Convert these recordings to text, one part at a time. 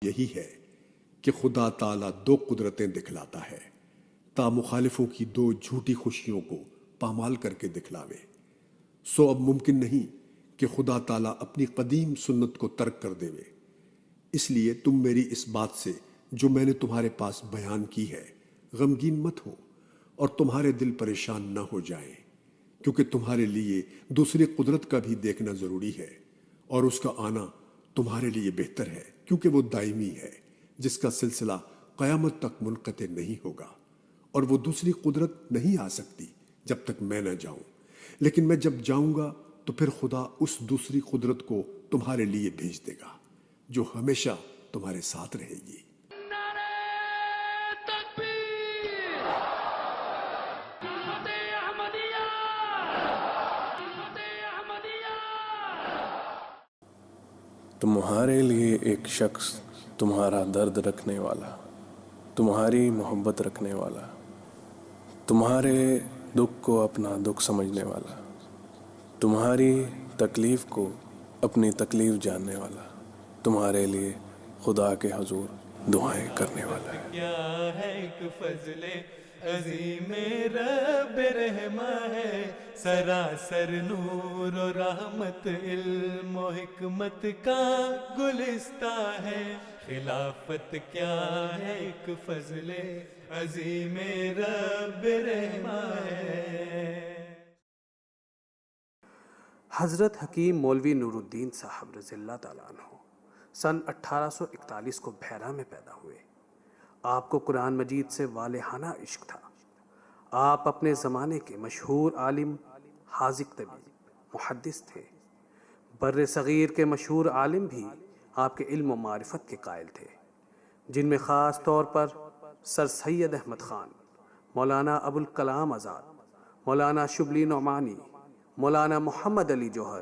یہی ہے کہ خدا تعالیٰ دو قدرتیں دکھلاتا ہے تا مخالفوں کی دو جھوٹی خوشیوں کو پامال کر کے دکھلاوے۔ سو اب ممکن نہیں کہ خدا تعالیٰ اپنی قدیم سنت کو ترک کر دے۔ اس لیے تم میری اس بات سے جو میں نے تمہارے پاس بیان کی ہے غمگین مت ہو اور تمہارے دل پریشان نہ ہو جائیں، کیونکہ تمہارے لیے دوسری قدرت کا بھی دیکھنا ضروری ہے، اور اس کا آنا تمہارے لیے بہتر ہے کیونکہ وہ دائمی ہے جس کا سلسلہ قیامت تک منقطع نہیں ہوگا، اور وہ دوسری قدرت نہیں آ سکتی جب تک میں نہ جاؤں، لیکن میں جب جاؤں گا تو پھر خدا اس دوسری قدرت کو تمہارے لیے بھیج دے گا جو ہمیشہ تمہارے ساتھ رہے گی۔ تمہارے لیے ایک شخص تمہارا درد رکھنے والا، تمہاری محبت رکھنے والا، تمہارے دکھ کو اپنا دکھ سمجھنے والا، تمہاری تکلیف کو اپنی تکلیف جاننے والا، تمہارے لیے خدا کے حضور دعائیں کرنے والا ہے۔ کیا ہے ایک فضل عظیم رب رحمہ ہے، سراسر نور و رحمت علم و حکمت کا گلستہ ہے۔ خلافت کیا ہے ایک فضل عظیم رب رحمہ ہے۔ حضرت حکیم مولوی نور الدین صاحب رضی اللہ تعالیٰ عنہ سن 1841 کو بحیرہ میں پیدا ہوئے۔ آپ کو قرآن مجید سے والہانہ عشق تھا۔ آپ اپنے زمانے کے مشہور عالم، حاذق طبی، محدث تھے۔ بر صغیر کے مشہور عالم بھی آپ کے علم و معرفت کے قائل تھے، جن میں خاص طور پر سر سید احمد خان، مولانا ابوالکلام آزاد، مولانا شبلی نعمانی، مولانا محمد علی جوہر،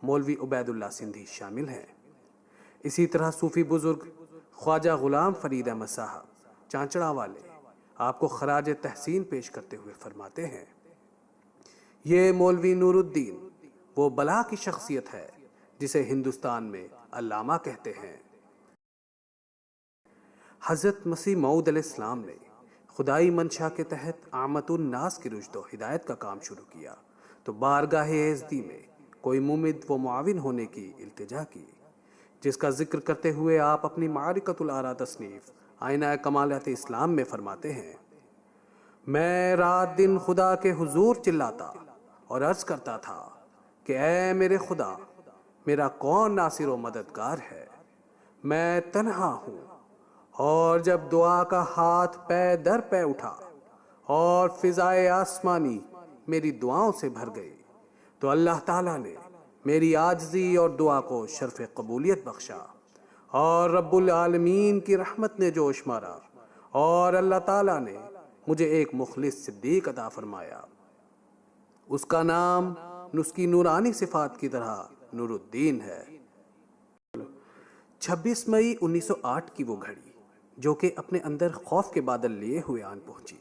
مولوی عبید اللہ سندھی شامل ہیں۔ اسی طرح صوفی بزرگ خواجہ غلام فرید احمد صاحب چانچڑا والے آپ کو خراج تحسین پیش کرتے ہوئے فرماتے ہیں، یہ مولوی نور الدین وہ بلا کی شخصیت ہے جسے ہندوستان میں علامہ کہتے ہیں۔ حضرت مسیح موعود علیہ السلام نے خدائی منشا کے تحت عامت الناس کی رشد و ہدایت کا کام شروع کیا تو بارگاہ اعزدی میں کوئی ممد و معاون ہونے کی التجا کی، جس کا ذکر کرتے ہوئے آپ اپنی معرکۃ الآراء تصنیف آئینہ کمالات اسلام میں فرماتے ہیں، میں رات دن خدا کے حضور چلاتا اور عرض کرتا تھا کہ اے میرے خدا، میرا کون ناصر و مددگار ہے؟ میں تنہا ہوں۔ اور جب دعا کا ہاتھ پے در پے اٹھا اور فضائے آسمانی میری دعاؤں سے بھر گئی تو اللہ تعالیٰ نے میری عاجزی اور دعا کو شرف قبولیت بخشا، اور رب العالمین کی رحمت نے جوش مارا، اور اللہ تعالیٰ نے مجھے ایک مخلص صدیق عطا فرمایا۔ اس کا نام اس کی نورانی صفات کی طرح نور الدین ہے۔ 26 مئی 1908 کی وہ گھڑی جو کہ اپنے اندر خوف کے بادل لیے ہوئے آن پہنچی،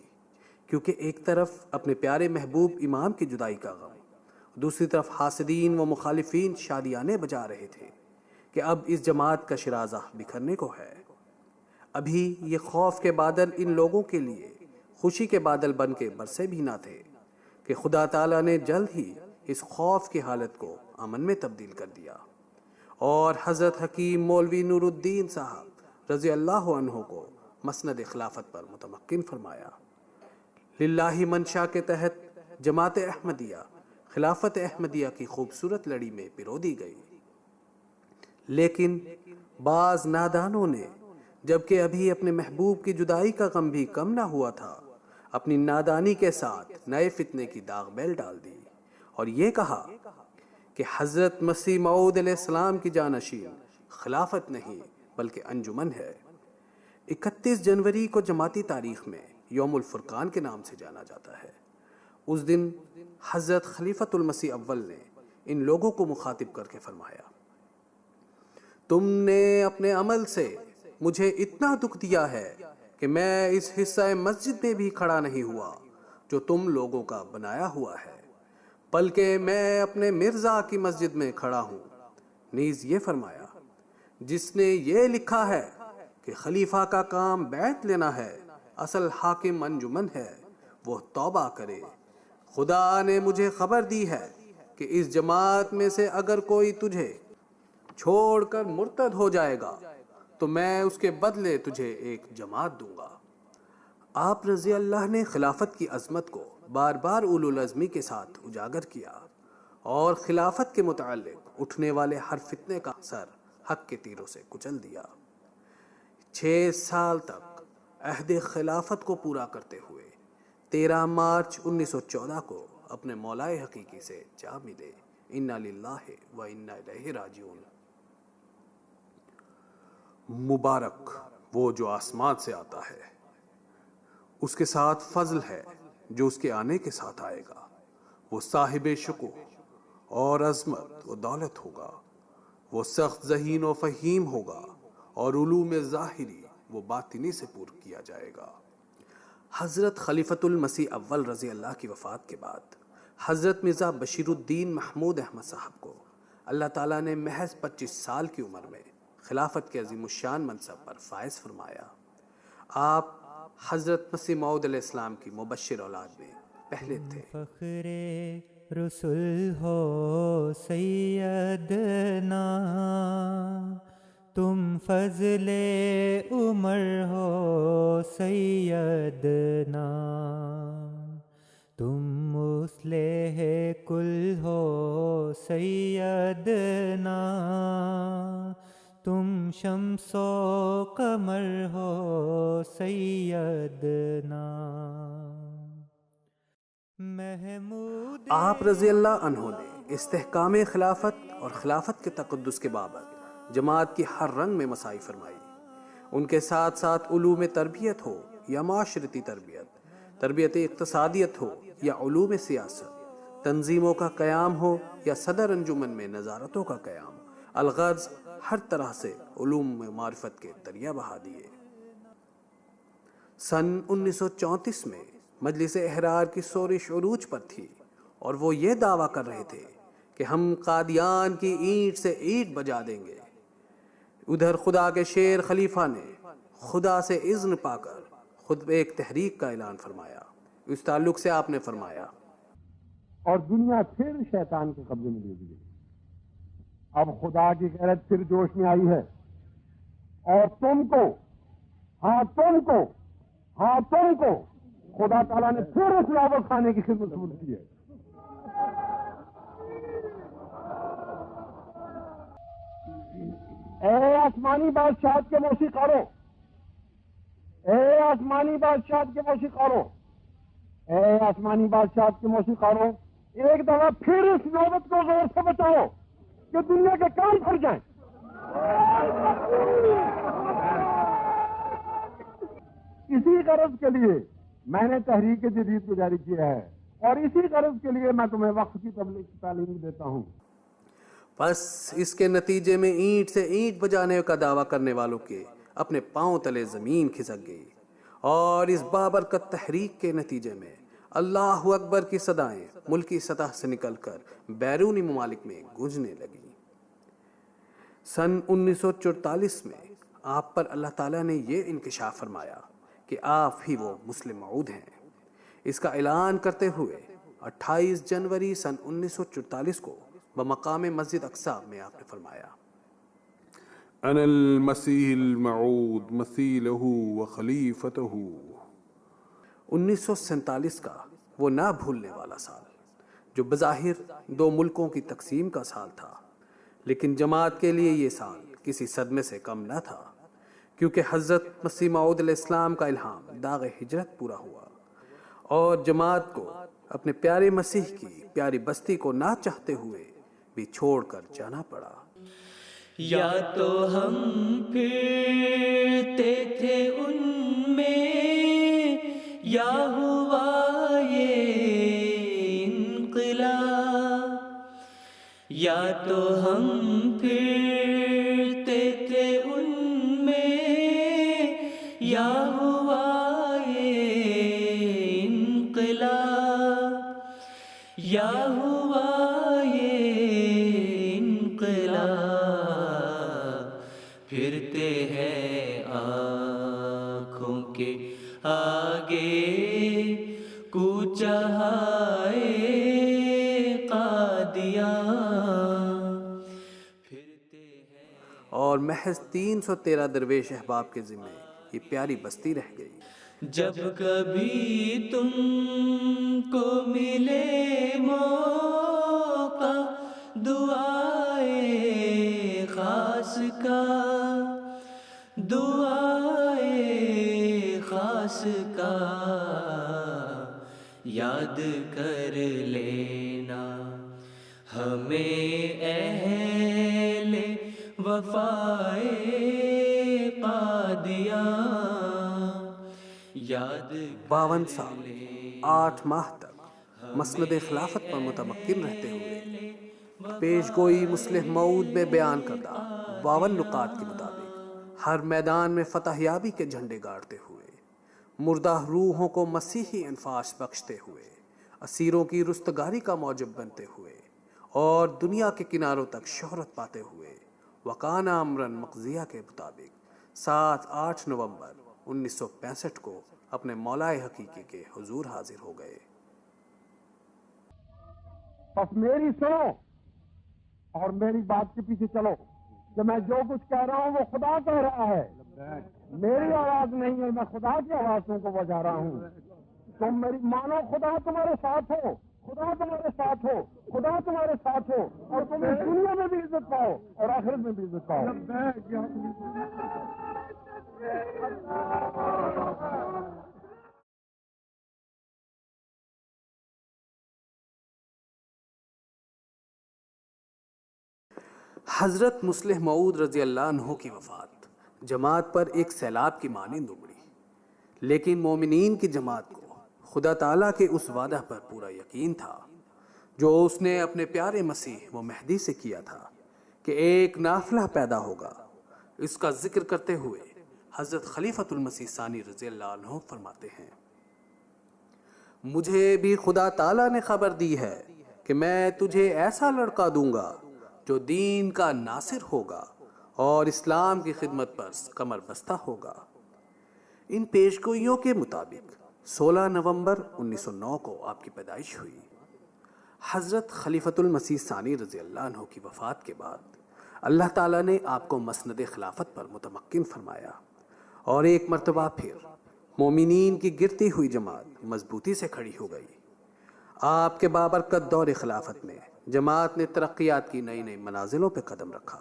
کیونکہ ایک طرف اپنے پیارے محبوب امام کی جدائی کا غم، دوسری طرف حاسدین و مخالفین شادیانے بجا رہے تھے کہ اب اس جماعت کا شرازہ بکھرنے کو ہے۔ ابھی یہ خوف کے بادل ان لوگوں کے لیے خوشی کے بادل بن کے برسے بھی نہ تھے کہ خدا تعالیٰ نے جلد ہی اس خوف کی حالت کو امن میں تبدیل کر دیا، اور حضرت حکیم مولوی نور الدین صاحب رضی اللہ عنہ کو مسند خلافت پر متمکن فرمایا۔ للہ منشا کے تحت جماعت احمدیہ خلافت احمدیہ کی خوبصورت لڑی میں پرو دی گئی، لیکن بعض نادانوں نے، جبکہ ابھی اپنے محبوب کی جدائی کا غم بھی کم نہ ہوا تھا، اپنی نادانی کے ساتھ نئے فتنے کی داغ بیل ڈال دی اور یہ کہا کہ حضرت مسیح موعود علیہ السلام کی جانشین خلافت نہیں بلکہ انجمن ہے۔ 31 جنوری کو جماعتی تاریخ میں یوم الفرقان کے نام سے جانا جاتا ہے۔ اس دن حضرت خلیفۃ المسیح اول نے ان لوگوں کو مخاطب کر کے فرمایا، تم نے اپنے عمل سے مجھے اتنا دکھ دیا ہے کہ میں اس حصہ مسجد میں بھی کھڑا نہیں ہوا جو تم لوگوں کا بنایا ہوا ہے، بلکہ میں اپنے مرزا کی مسجد میں کھڑا ہوں۔ نیز یہ فرمایا، جس نے یہ لکھا ہے کہ خلیفہ کا کام بیعت لینا ہے، اصل حاکم انجمن ہے، وہ توبہ کرے۔ خدا نے مجھے خبر دی ہے کہ اس جماعت میں سے اگر کوئی تجھے چھوڑ کر مرتد ہو جائے گا تو میں اس کے بدلے تجھے ایک جماعت دوں گا۔ آپ رضی اللہ نے خلافت کی عظمت کو بار بار اولو العزمی کے ساتھ اجاگر کیا اور خلافت کے متعلق اٹھنے والے ہر فتنے کا سر حق کے تیروں سے کچل دیا۔ 6 سال تک عہد خلافت کو پورا کرتے ہوئے 13 مارچ 1914 کو اپنے مولائے حقیقی سے جا ملے۔ انا للہ و انا الیہ راجعون۔ مبارک وہ جو آسمان سے آتا ہے، اس کے ساتھ فضل ہے جو اس کے آنے کے ساتھ آئے گا۔ وہ صاحب شکوہ اور عظمت و دولت ہوگا، وہ سخت ذہین و فہیم ہوگا اور علوم ظاہری و باطنی سے پور کیا جائے گا۔ حضرت خلیفۃ المسیح اول رضی اللہ کی وفات کے بعد حضرت مرزا بشیر الدین محمود احمد صاحب کو اللہ تعالیٰ نے محض 25 سال کی عمر میں خلافت کے عظیم الشان منصب پر فائز فرمایا۔ آپ حضرت مسیح موعود علیہ السلام کی مبشر اولاد میں پہلے تھے۔ فخر رسول ہو سیدنا، تم فضل عمر ہو سیدنا، تم مصلح کل ہو سیدنا، تم شمس و قمر ہو سیدنا۔ محمود آپ رضی اللہ عنہ نے استحکام خلافت اور خلافت کے تقدس کے بابت جماعت کی ہر رنگ میں مساعی فرمائی۔ ان کے ساتھ ساتھ علوم تربیت ہو یا معاشرتی تربیت اقتصادیت ہو یا علوم سیاست، تنظیموں کا قیام ہو یا صدر انجمن میں نظارتوں کا قیام، الغرض ہر طرح سے علوم میں معرفت کے دریا بہا دیے۔ سن 1934 میں مجلس احرار کی سورش عروج پر تھی اور وہ یہ دعویٰ کر رہے تھے کہ ہم قادیان کی اینٹ سے اینٹ بجا دیں گے۔ ادھر خدا کے شیر خلیفہ نے خدا سے اذن پا کر خود ایک تحریک کا اعلان فرمایا۔ اس تعلق سے آپ نے فرمایا، اور دنیا پھر شیطان کے قبضے میں دے دی گئی۔ اب خدا کی غیرت پھر جوش میں آئی ہے، اور تم کو خدا تعالیٰ نے پھر اس لاوت خانے کی خدمت قبول کی ہے۔ اے آسمانی بادشاہت کے موسیقاروں، اے آسمانی بادشاہت کے موسیقاروں، اے آسمانی بادشاہت کے موسیقاروں، ایک دفعہ پھر اس نوبت کو زور سے بچاؤ کہ دنیا کے کام پھر جائیں۔ اسی غرض کے لیے میں نے تحریک جدید کو جاری کیا ہے، اور اسی غرض کے لیے میں تمہیں وقت کی تبلیغ کی تعلیم دیتا ہوں۔ بس اس کے نتیجے میں اینٹ سے اینٹ بجانے کا دعویٰ کرنے والوں کے اپنے پاؤں تلے زمین کھسک گئی، اور اس بابرکت تحریک کے نتیجے میں اللہ اکبر کی صدائیں ملکی سطح سے نکل کر بیرونی ممالک میں گونجنے لگیں۔ سن 1944 میں آپ پر اللہ تعالیٰ نے یہ انکشاف فرمایا کہ آپ ہی وہ مسلم موعود ہیں۔ اس کا اعلان کرتے ہوئے 28 جنوری سن 1944 کو بمقام مسجد اقصی میں آپ نے فرمایا، انا المسیح الموعود مثیلہ و خلیفتہ۔ 1947 کا وہ نہ بھولنے والا سال، جو بظاہر 2 ملکوں کی تقسیم کا سال تھا، لیکن جماعت کے لیے یہ سال کسی صدمے سے کم نہ تھا، کیونکہ حضرت مسیح موعود علیہ السلام کا الہام داغ ہجرت پورا ہوا اور جماعت کو اپنے پیارے مسیح کی پیاری بستی کو نہ چاہتے ہوئے بھی چھوڑ کر جانا پڑا۔ یا تو ہم پھرتے تھے ان میں، یا ہوا یہ انقلاب، یا تو ہم پھرتے تھے ان میں، یا ہوا یہ انقلاب، یا ہوا یہ انقلاب، پھرتے ہیں کے آگے کوچہ ہائے قادیان پھرتے ہیں. اور محض 313 درویش احباب کے ذمے یہ پیاری بستی رہ گئی. جب کبھی تم کو ملے موقع دعائے خاص کا، دعائے خاص کا یاد کر لینا ہمیں اہل وفائے قادیان. 52 سال 8 ماہ تک مسند خلافت پر متمکن رہتے ہوئے پیش گوئی مصلح موعود میں بیان کردہ 52 نکات کے مطابق ہر میدان میں فتح یابی کے جھنڈے گاڑتے ہوئے، مردہ روحوں کو مسیحی انفاس بخشتے ہوئے، اسیروں کی رستگاری کا موجب بنتے ہوئے اور دنیا کے کناروں تک شہرت پاتے ہوئے وکان امرن مقضیہ کے مطابق 7-8 نومبر 1965 کو اپنے مولائے حقیقی کے حضور حاضر ہو گئے. بس میری سنو اور میری بات کے پیچھے چلو کہ میں جو کچھ کہہ رہا ہوں وہ خدا کہہ رہا ہے، میری آواز نہیں ہے، میں خدا کی آوازوں کو بجا رہا ہوں. تم میری مانو، خدا تمہارے ساتھ ہو، خدا تمہارے ساتھ ہو، خدا تمہارے ساتھ ہو، اور تم اس دنیا میں بھی عزت پاؤ اور آخرت میں بھی عزت پاؤ. حضرت مصلح موعود رضی اللہ عنہ کی وفات جماعت پر ایک سیلاب کی مانند امڑی، لیکن مومنین کی جماعت کو خدا تعالیٰ کے اس وعدہ پر پورا یقین تھا جو اس نے اپنے پیارے مسیح و مہدی سے کیا تھا کہ ایک نافلہ پیدا ہوگا. اس کا ذکر کرتے ہوئے حضرت خلیفۃ المسیح ثانی رضی اللہ عنہ فرماتے ہیں، مجھے بھی خدا تعالیٰ نے خبر دی ہے کہ میں تجھے ایسا لڑکا دوں گا جو دین کا ناصر ہوگا اور اسلام کی خدمت پر کمر بستہ ہوگا. ان پیشگوئیوں کے مطابق 16 نومبر 1909 کو آپ کی پیدائش ہوئی. حضرت خلیفۃ المسیح ثانی رضی اللہ عنہ کی وفات کے بعد اللہ تعالیٰ نے آپ کو مسند خلافت پر متمکن فرمایا اور ایک مرتبہ پھر مومنین کی گرتی ہوئی جماعت مضبوطی سے کھڑی ہو گئی. آپ کے بابرکت دور خلافت میں جماعت نے ترقیات کی نئی نئی منازلوں پہ قدم رکھا.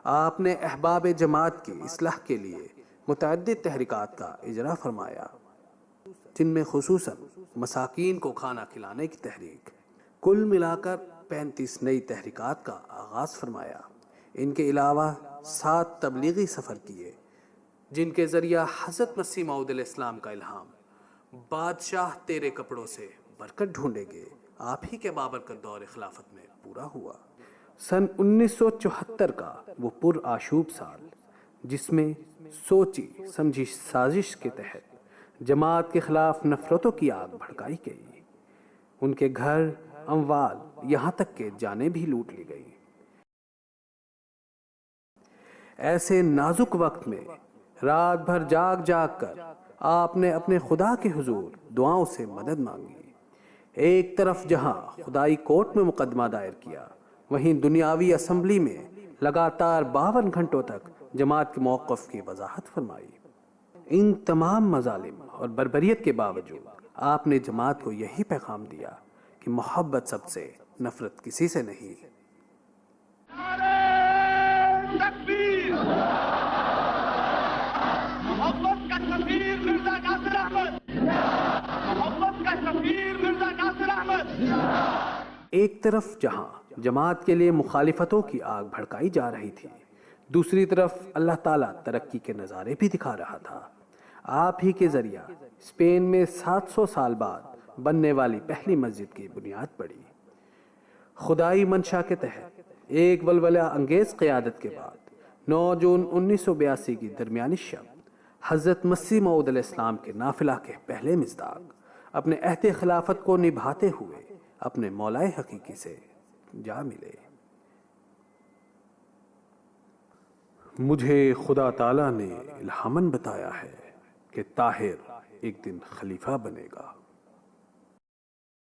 آپ نے احباب جماعت کی اصلاح کے لیے متعدد تحریکات کا اجرا فرمایا، جن میں خصوصاً مساکین کو کھانا کھلانے کی تحریک، کل ملا کر 35 نئی تحریکات کا آغاز فرمایا. ان کے علاوہ 7 تبلیغی سفر کیے جن کے ذریعہ حضرت مسیح موعود علیہ السلام کا الہام بادشاہ تیرے کپڑوں سے برکت ڈھونڈے گے آپ ہی کے بابرکت دور خلافت میں پورا ہوا. سن 1974 کا وہ پر آشوب سال جس میں سوچی سمجھی سازش کے تحت جماعت کے خلاف نفرتوں کی آگ بھڑکائی گئی. ان کے گھر، اموال، یہاں تک کہ جانیں بھی لوٹ لی گئی. ایسے نازک وقت میں رات بھر جاگ جاگ کر آپ نے اپنے خدا کے حضور دعاؤں سے مدد مانگی. ایک طرف جہاں خدائی کورٹ میں مقدمہ دائر کیا، وہیں دنیاوی اسمبلی میں لگاتار 52 گھنٹوں تک جماعت کے موقف کی وضاحت فرمائی. ان تمام مظالم اور بربریت کے باوجود آپ نے جماعت کو یہی پیغام دیا کہ محبت سب سے، نفرت کسی سے نہیں. محبت کا سفیر مرزا ناصر احمد، محبت کا سفیر مرزا ناصر احمد. ایک طرف جہاں جماعت کے لیے مخالفتوں کی آگ بھڑکائی جا رہی تھی، دوسری طرف اللہ تعالیٰ ترقی کے نظارے بھی دکھا رہا تھا. آپ ہی کے ذریعہ اسپین میں 700 سال بعد بننے والی پہلی مسجد کی بنیاد پڑی. خدائی منشا کے تحت ایک ولولہ انگیز قیادت کے بعد 9 جون 1982 کی درمیانی شب حضرت مسیح موعود علیہ السلام کے نافلہ کے پہلے مصداق اپنے عہد خلافت کو نبھاتے ہوئے اپنے مولائے حقیقی سے جا ملے. مجھے خدا تعالیٰ نے الہاماً بتایا ہے کہ طاہر ایک دن خلیفہ بنے گا۔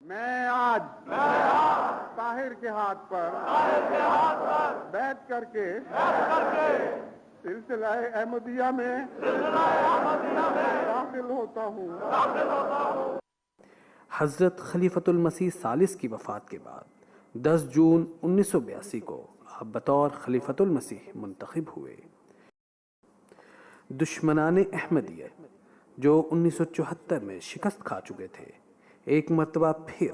میں آج طاہر کے ہاتھ پر بیعت کر کے سلسلہ احمدیہ میں داخل ہوتا ہوں۔ حضرت خلیفۃ المسیح ثالث کی وفات کے بعد 10 جون 1982 کو آپ بطور خلیفۃ المسیح منتخب ہوئے۔ دشمنان احمدیت جو 1974 میں شکست کھا چکے تھے، ایک مرتبہ پھر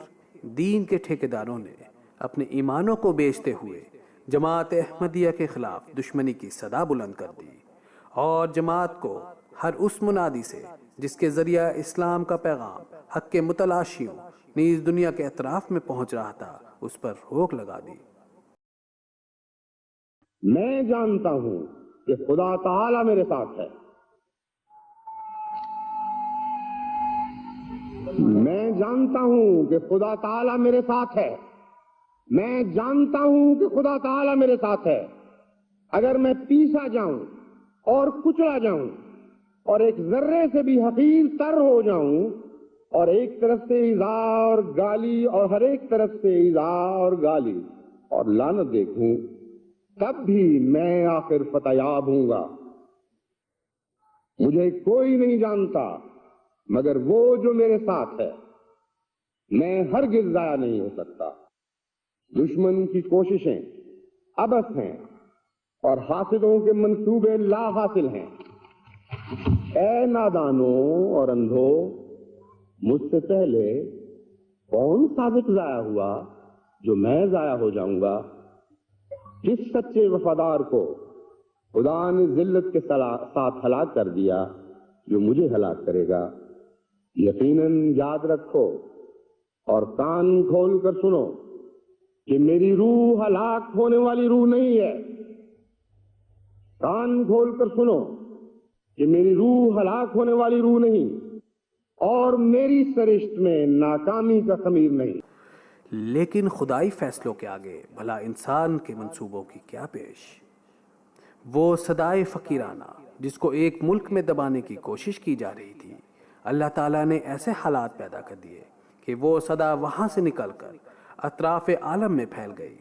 دین کے ٹھیکیداروں نے اپنے ایمانوں کو بیچتے ہوئے جماعت احمدیہ کے خلاف دشمنی کی صدا بلند کر دی، اور جماعت کو ہر اس منادی سے جس کے ذریعہ اسلام کا پیغام حق کے متلاشیوں نیز دنیا کے اطراف میں پہنچ رہا تھا، اس پر روک لگا دی۔ میں جانتا ہوں کہ خدا تعالی میرے ساتھ ہے، میں جانتا ہوں کہ خدا تعالی میرے ساتھ ہے، میں جانتا ہوں کہ خدا تعالی میرے ساتھ ہے۔ اگر میں پیسا جاؤں اور کچلا جاؤں اور ایک ذرے سے بھی حقیر تر ہو جاؤں اور ایک طرف سے ایذا اور گالی اور ہر ایک طرف سے ایذا اور گالی اور لعنت دیکھوں، تب بھی میں آخر فتح یاب ہوں گا۔ مجھے کوئی نہیں جانتا مگر وہ جو میرے ساتھ ہے، میں ہرگز ضائع نہیں ہو سکتا۔ دشمن کی کوششیں عبث ہیں اور حاسدوں کے منصوبے لا حاصل ہیں۔ اے نادانوں اور اندھو، مجھ سے پہلے کون صادق ضائع ہوا جو میں ضائع ہو جاؤں گا؟ جس سچے وفادار کو خدا نے ذلت کے ساتھ ہلاک کر دیا، جو مجھے ہلاک کرے گا۔ یقیناً یاد رکھو اور کان کھول کر سنو کہ میری روح ہلاک ہونے والی روح نہیں ہے۔ کان کھول کر سنو کہ میری روح ہلاک ہونے والی روح نہیں، اور میری سرشت میں ناکامی کا خمیر نہیں۔ لیکن خدائی فیصلوں کے آگے بھلا انسان کے منصوبوں کی کیا پیش؟ وہ صدائے فقیرانہ جس کو ایک ملک میں دبانے کی کوشش کی جا رہی تھی، اللہ تعالیٰ نے ایسے حالات پیدا کر دیے کہ وہ صدا وہاں سے نکل کر اطراف عالم میں پھیل گئی۔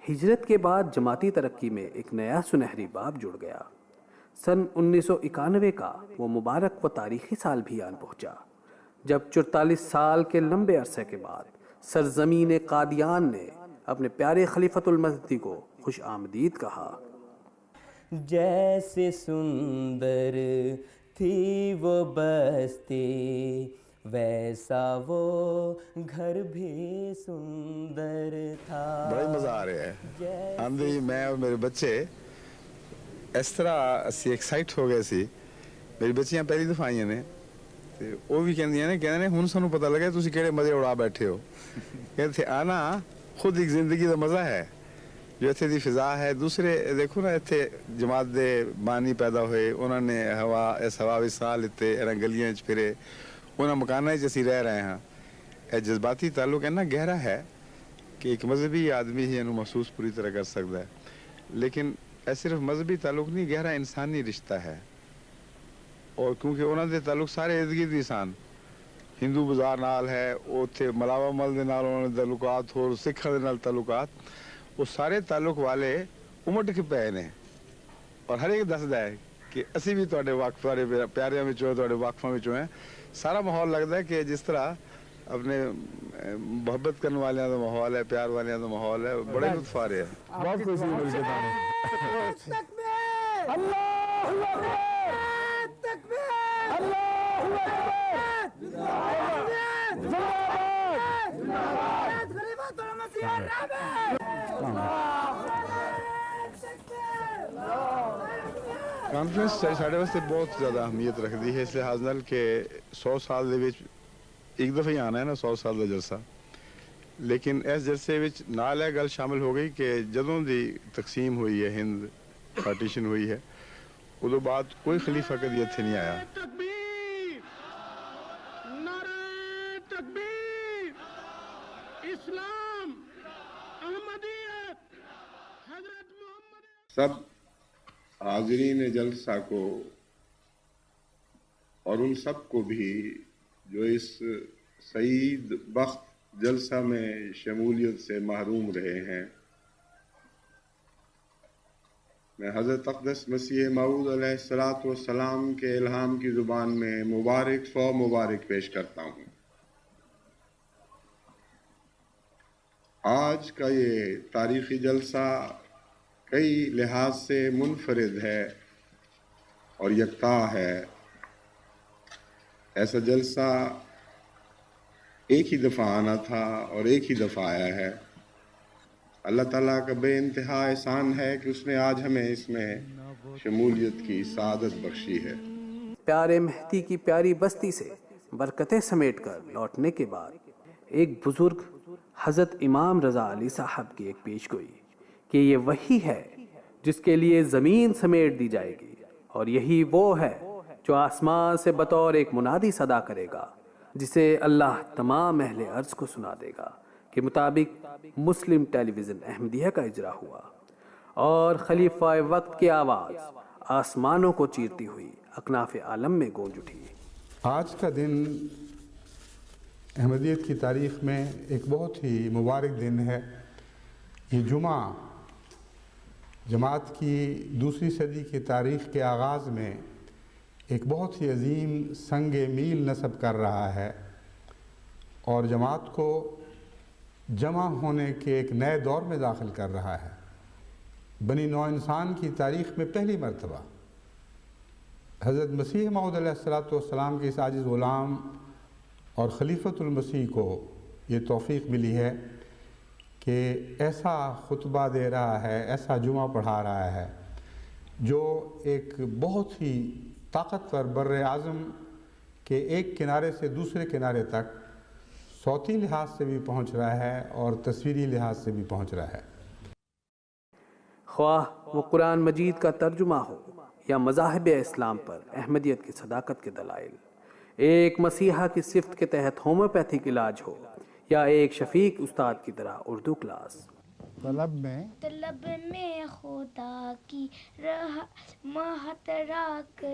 ہجرت کے بعد جماعتی ترقی میں ایک نیا سنہری باب جڑ گیا۔ سن 1991 کا وہ مبارک و تاریخی سال بھی آن پہنچا جب 44 سال کے لمبے عرصے کے بعد سرزمین قادیان نے اپنے پیارے خلیفۃ المہدی کو خوش آمدید کہا۔ جیسے سندر تھی وہ بستی، ویسا وہ گھر بھی سندر تھا۔ بڑا ہی مزہ آ رہا ہے۔ آندھی میں اور میرے بچے اس طرح اسی ایکسائٹ ہو گئے سی۔ میری بچیاں پہلی دفعہ آئی نے تے وہ بھی کہندیاں نے ہن سانوں پتہ لگا تسی کہڑے مزے اڑا بیٹھے ہو۔ کہتے تھے آنا خود ایک زندگی دا مزہ ہے جو اتھے دی فضا ہے۔ دوسرے دیکھو نا اتھے جماعت دے بانی پیدا ہوئے، انہوں نے اس ہوا بھی ساہ لیتے، انہاں گلیاں وچ پھرے، انہاں مکاناں وچ اسی رہ رہے ہیں۔ اے جذباتی تعلق اتنا گہرا ہے کہ ایک مذہبی آدمی ہی انہوں محسوس پوری طرح کر سکتا ہے، لیکن اے صرف مذہبی تعلق نہیں، گہرا انسانی رشتہ ہے۔ اور کیونکہ انہوں دے تعلق سارے ارد گرد انسان ہندو بازار نال ہے، اتنے ملاوا مل دے نال انہوں نے تعلقات، اور سکھاں دے نال تعلقات، وہ سارے تعلق والے امٹ کے پے نے، اور ہر ایک دسدا ہے کہ اسی بھی تواڈے وقف، تواڈے پیاریاں وچوں، تواڈے وقفاں وچوں ہیں۔ سارا ماحول لگتا ہے کہ جس طرح اپنے محبت کرنے والیاں دا ماحول ہے، پیار والیاں دا ماحول ہے، بڑے لطف آ رہے ہیں۔ بہت خوشی مل کے کانفرنس ساڈے واسطے بہت زیادہ اہمیت رکھتی ہے، اس لحاظ نال کہ 100 سال دے وچ ایک دفعہ ہی آنا ہے نا 100 سال دا جلسہ، لیکن اس جلسے وچ نال یہ گل شامل ہو گئی کہ جدوں دی تقسیم ہوئی ہے، ہند پارٹیشن ہوئی ہے، ادو بعد کوئی خلیفہ کدی اتنے نہیں آیا۔ تکبیر، نعرہ تکبیر، اسلام، احمدیت، حضرت محمد۔ سب حاضرین جلسہ کو اور ان سب کو بھی جو اس سعید بخت جلسہ میں شمولیت سے محروم رہے ہیں. میں حضرت اقدس مسیح موعود علیہ السلام کے الہام کی زبان میں مبارک 100 مبارک پیش کرتا ہوں. آج کا یہ تاریخی جلسہ کئی لحاظ سے منفرد ہے اور یکتا ہے. ایسا جلسہ ایک ہی دفعہ آنا تھا اور ایک ہی دفعہ آیا ہے. اللہ تعالیٰ کا بے انتہا احسان ہے کہ اس نے آج ہمیں اس میں شمولیت کی سعادت بخشی ہے. پیارے مہدی کی پیاری بستی سے برکتیں سمیٹ کر لوٹنے کے بعد ایک بزرگ حضرت امام رضا علی صاحب کی ایک پیش گوئی کہ یہ وہی ہے جس کے لیے زمین سمیٹ دی جائے گی، اور یہی وہ ہے جو آسمان سے بطور ایک منادی صدا کرے گا، جسے اللہ تمام اہل ارض کو سنا دے گا کے مطابق مسلم ٹیلی ویژن احمدیہ کا اجرا ہوا، اور خلیفہ وقت کی آواز آسمانوں کو چیرتی ہوئی اکناف عالم میں گونج اٹھی. آج کا دن احمدیت کی تاریخ میں ایک بہت ہی مبارک دن ہے. یہ جمعہ جماعت کی دوسری صدی کی تاریخ کے آغاز میں ایک بہت ہی عظیم سنگ میل نصب کر رہا ہے، اور جماعت کو جمع ہونے کے ایک نئے دور میں داخل کر رہا ہے. بنی نوع انسان کی تاریخ میں پہلی مرتبہ حضرت مسیح موعود علیہ السلام کے اس عاجز غلام اور خلیفۃ المسیح کو یہ توفیق ملی ہے کہ ایسا خطبہ دے رہا ہے، ایسا جمعہ پڑھا رہا ہے جو ایک بہت ہی طاقتور بر اعظم کے ایک کنارے سے دوسرے کنارے تک صوتی لحاظ سے بھی پہنچ رہا ہے اور تصویری لحاظ سے بھی پہنچ رہا ہے. خواہ وہ قرآن مجید کا ترجمہ ہو یا مذاہب اسلام پر احمدیت کی صداقت کے دلائل، ایک مسیحا کی صفت کے تحت ہومیوپیتھک علاج ہو یا ایک شفیق استاد کی طرح اردو کلاس. طلب میں خدا کی رحمت راک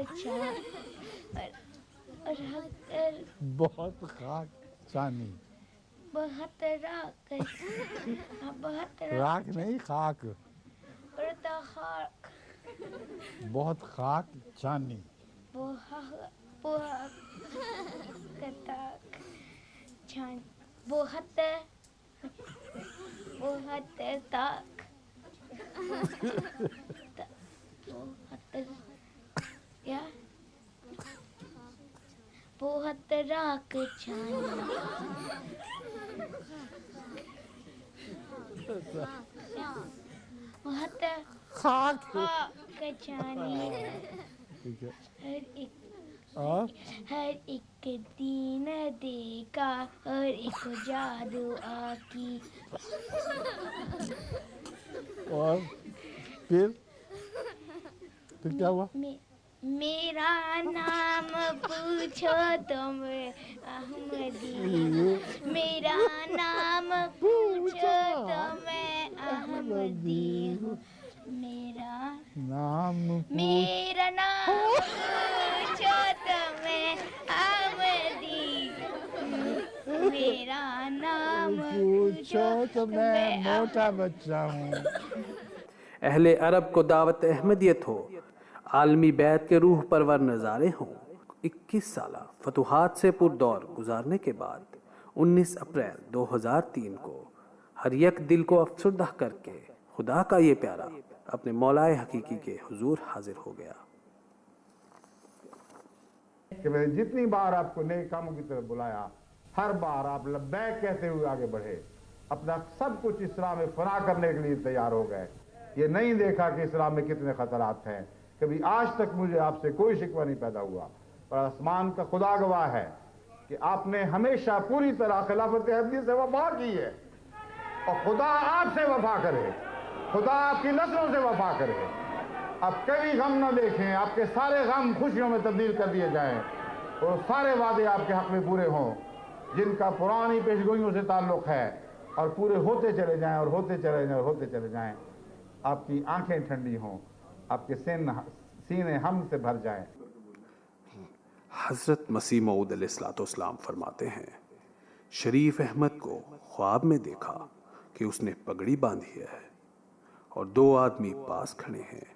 بہت خاک چانی، بہت راک نہیں خاک، بہت خاک چانی، بہت تاک، بہت راک چانی، بہت خاک چانی، ہر ایک دین دیکھا، ہر ایک جادو آکی. اور پھر کیا ہوا؟ میرا نام پوچھو تو میں احمدی ہوں، میرا نام پوچھو تو میں احمدی ہوں، میرا نام پوچھو تو میں احمدی ہوں، میرا نام پوچھو تو میں موٹا بچہ ہوں. اہل عرب کو دعوت احمدیت ہو، عالمی بیعت کے روح پرور نظارے ہوں. 21 سالہ فتوحات سے پردور گزارنے کے بعد 19 اپریل 2003 کو ہر یک دل کو افسردہ کر کے خدا کا یہ پیارا اپنے مولائے حقیقی کے حضور حاضر ہو گیا. کہ میں نے جتنی بار آپ کو نیک کاموں کی طرف بلایا، ہر بار آپ لبیک کہتے ہوئے آگے بڑھے، اپنا سب کچھ اسلام میں فنا کرنے کے لیے تیار ہو گئے. یہ نہیں دیکھا کہ اسلام میں کتنے خطرات ہیں. کبھی آج تک مجھے آپ سے کوئی شکوہ نہیں پیدا ہوا، اور آسمان کا خدا گواہ ہے کہ آپ نے ہمیشہ پوری طرح خلافت احمدیہ سے وفا کی ہے، اور خدا آپ سے وفا کرے، خدا آپ کی نسلوں سے وفا کرے. اب کبھی غم نہ دیکھیں، آپ کے سارے غم خوشیوں میں تبدیل کر دیے جائیں، اور سارے وعدے آپ کے حق میں پورے ہوں جن کا پرانی پیشگوئیوں سے تعلق ہے، اور پورے ہوتے چلے جائیں اور ہوتے چلے جائیں اور ہوتے چلے جائیں. آپ کی آنکھیں ٹھنڈی ہوں، آپ کے سینے ہم سے بھر جائیں. حضرت مسیح موعود علیہ السلام فرماتے ہیں، شریف احمد کو خواب میں دیکھا کہ اس نے پگڑی باندھی ہے اور 2 آدمی پاس کھڑے ہیں۔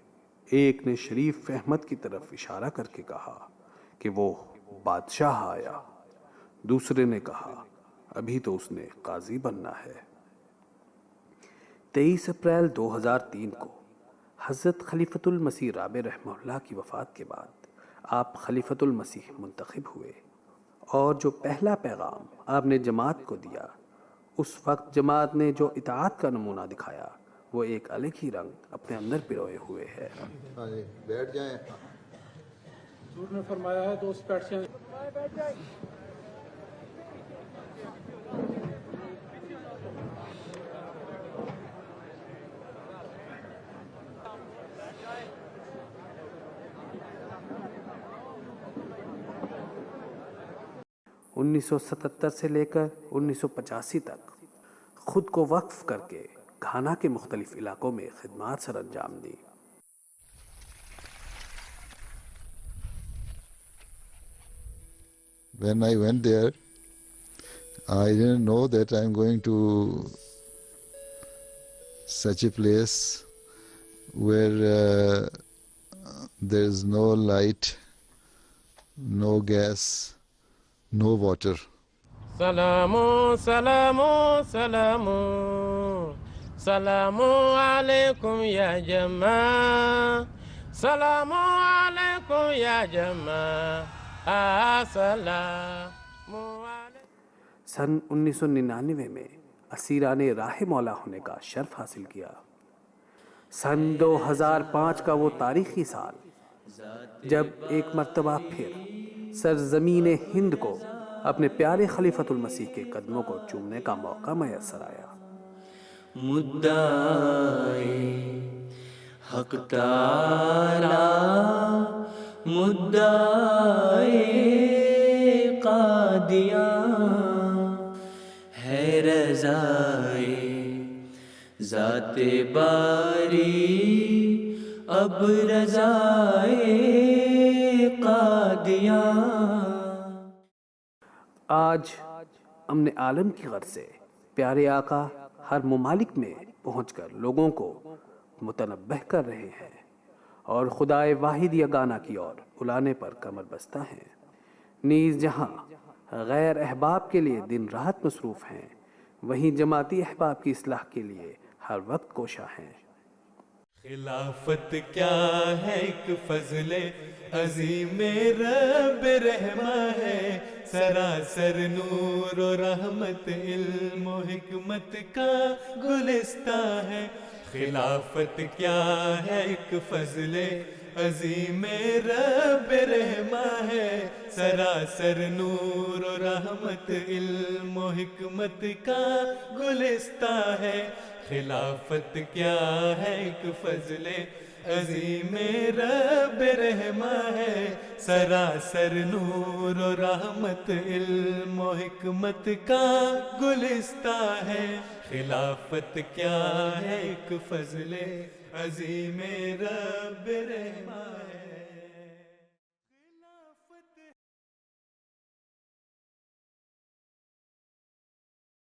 ایک نے شریف احمد کی طرف اشارہ کر کے کہا کہ وہ بادشاہ آیا، دوسرے نے کہا ابھی تو اس نے قاضی بننا ہے۔ 23 اپریل 2003 کو حضرت خلیفۃ المسیح رابع رحمہ اللہ کی وفات کے بعد آپ خلیفۃ المسیح منتخب ہوئے، اور جو پہلا پیغام آپ نے جماعت کو دیا، اس وقت جماعت نے جو اطاعت کا نمونہ دکھایا وہ ایک الگ ہی رنگ اپنے اندر پروئے ہوئے ہے۔ بیٹھ جائیں۔ حضور نے فرمایا ہے دوست بیٹھ جائیں۔ انیس سو 77 سے لے کر 1985 تک خود کو وقف کر کے گھانا کے مختلف علاقوں میں خدمات سر انجام دی۔ When I went there, I didn't know that I'm going to such a place where there is no light, no gas, no water. سلامو سلامو سلامو سلامو علیکم یا جماعہ، سلامو علیکم یا جماعہ، سلامو علیکم۔ سن 1999 میں اسیران راہ مولا ہونے کا شرف حاصل کیا۔ سن 2005 کا وہ تاریخی سال جب ایک مرتبہ پھر سرزمین ہند کو اپنے پیارے خلیفۃ المسیح کے قدموں کو چومنے کا موقع میسر آیا۔ مدعائے حق تعالی، مدعائے قادیان، ہے رضائے ذات باری، اب رضائے قادیان۔ آج امن عالم کی غرض سے پیارے آقا ہر ممالک میں پہنچ کر لوگوں کو متنبہ کر رہے ہیں اور خدائے واحد یگانہ کی اور بلانے پر کمر بستہ ہیں۔ نیز جہاں غیر احباب کے لیے دن رات مصروف ہیں، وہیں جماعتی احباب کی اصلاح کے لیے ہر وقت کوشاں ہیں۔ خلافت کیا ہے ایک فضل عظیم رب رحمہ ہے، سراسر نور و رحمت علم و حکمت کا گلستہ ہے۔ خلافت کیا ہے ایک فضل عظیم رب رحمہ ہے، سراسر نور و رحمت علم و حکمت کا گلستہ ہے۔ خلافت کیا ہے ایک فضل عظیم رب رحمہ ہے، سراسر نور و رحمت علم و حکمت کا گلستہ ہے۔ خلافت کیا ہے ایک فضل عظیم رب رحمہ ہے۔